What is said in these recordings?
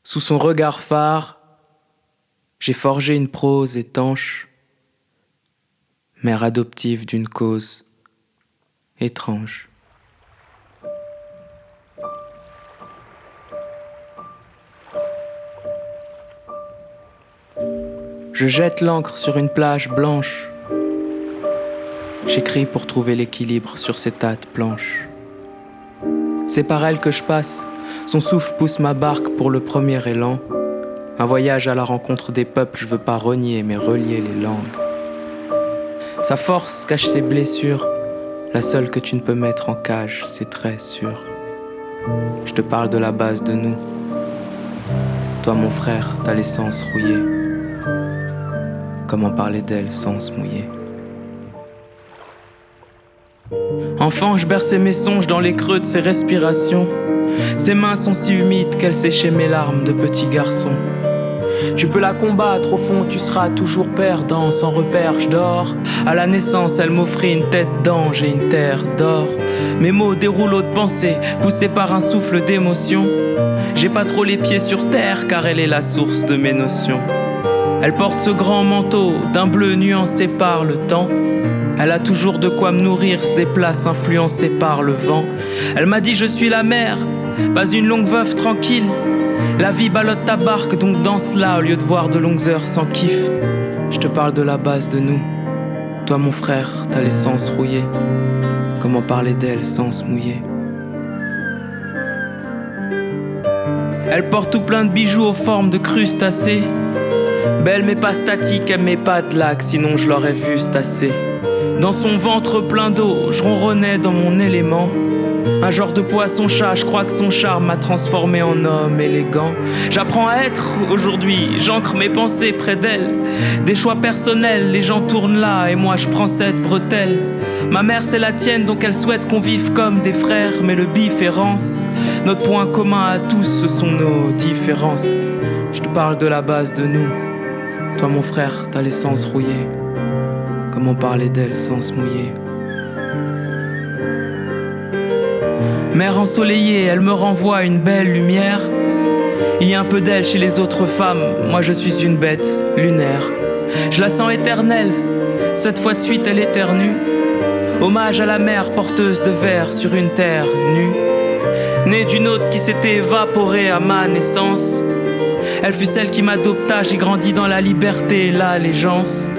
Sous son regard phare, j'ai forgé une prose étanche, mère adoptive d'une cause étrange. Je jette l'encre sur une plage blanche. J'écris pour trouver l'équilibre sur ces tas de planches. C'est par elle que je passe. Son souffle pousse ma barque pour le premier élan. Un voyage à la rencontre des peuples, je veux pas renier mais relier les langues. Sa force cache ses blessures. La seule que tu ne peux mettre en cage, c'est très sûr. Je te parle de la base de nous. Toi mon frère, t'as l'essence rouillée. Comment parler d'elle sans se mouiller? Enfant, je berçais mes songes dans les creux de ses respirations. Ses mains sont si humides qu'elles séchaient mes larmes de petit garçon. Tu peux la combattre, au fond tu seras toujours perdant. Sans repère, je dors. À la naissance, elle m'offrit une tête d'ange et une terre d'or. Mes mots des rouleaux de pensée, poussés par un souffle d'émotion. J'ai pas trop les pieds sur terre, car elle est la source de mes notions. Elle porte ce grand manteau d'un bleu nuancé par le temps. Elle a toujours de quoi me nourrir, se déplace influencée par le vent. Elle m'a dit je suis la mer, pas une longue veuve tranquille. La vie ballotte ta barque, donc danse là au lieu de voir de longues heures sans kiff. Je te parle de la base de nous. Toi mon frère, t'as l'essence rouillée. Comment parler d'elle sans se mouiller? Elle porte tout plein de bijoux aux formes de crustacés. Belle mais pas statique, elle met pas de lac, sinon je l'aurais vue se tasser. Dans son ventre plein d'eau, je ronronnais dans mon élément. Un genre de poisson-chat, je crois que son charme m'a transformé en homme élégant. J'apprends à être aujourd'hui, j'ancre mes pensées près d'elle. Des choix personnels, les gens tournent là et moi je prends cette bretelle. Ma mère c'est la tienne donc elle souhaite qu'on vive comme des frères. Mais le bif est rance, notre point commun à tous ce sont nos différences. Je te parle de la base de nous. Toi mon frère, t'as l'essence rouillée. Comment parler d'elle sans se mouiller? Mère ensoleillée, elle me renvoie une belle lumière. Il y a un peu d'elle chez les autres femmes. Moi je suis une bête lunaire. Je la sens éternelle. 7 fois de suite elle éternue. Hommage à la mère porteuse de verre sur une terre nue. Née d'une autre qui s'était évaporée à ma naissance. Elle fut celle qui m'adopta, j'ai grandi dans la liberté et l'allégeance.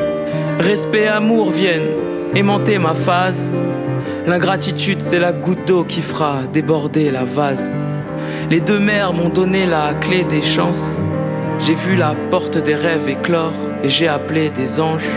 Respect et amour viennent aimanter ma phase. L'ingratitude c'est la goutte d'eau qui fera déborder la vase. Les deux mères m'ont donné la clé des chances. J'ai vu la porte des rêves éclore et j'ai appelé des anges.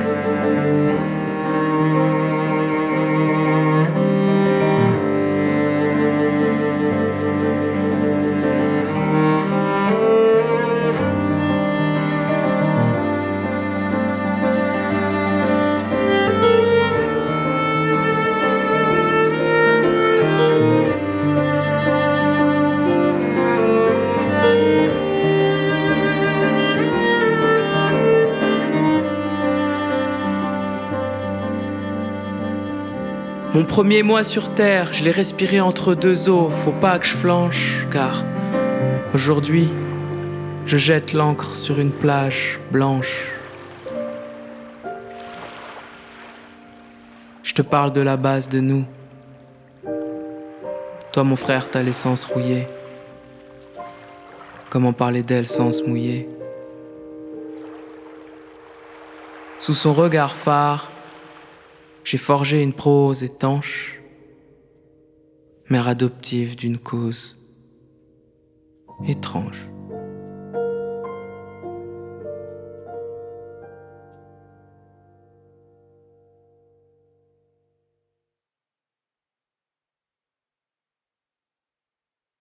Mon premier mois sur terre, je l'ai respiré entre deux eaux. Faut pas que je flanche, car aujourd'hui, je jette l'encre sur une plage blanche. Je te parle de la base de nous. Toi mon frère, t'as l'essence rouillée. Comment parler d'elle sans se mouiller? Sous son regard phare, j'ai forgé une prose étanche, mère adoptive d'une cause étrange.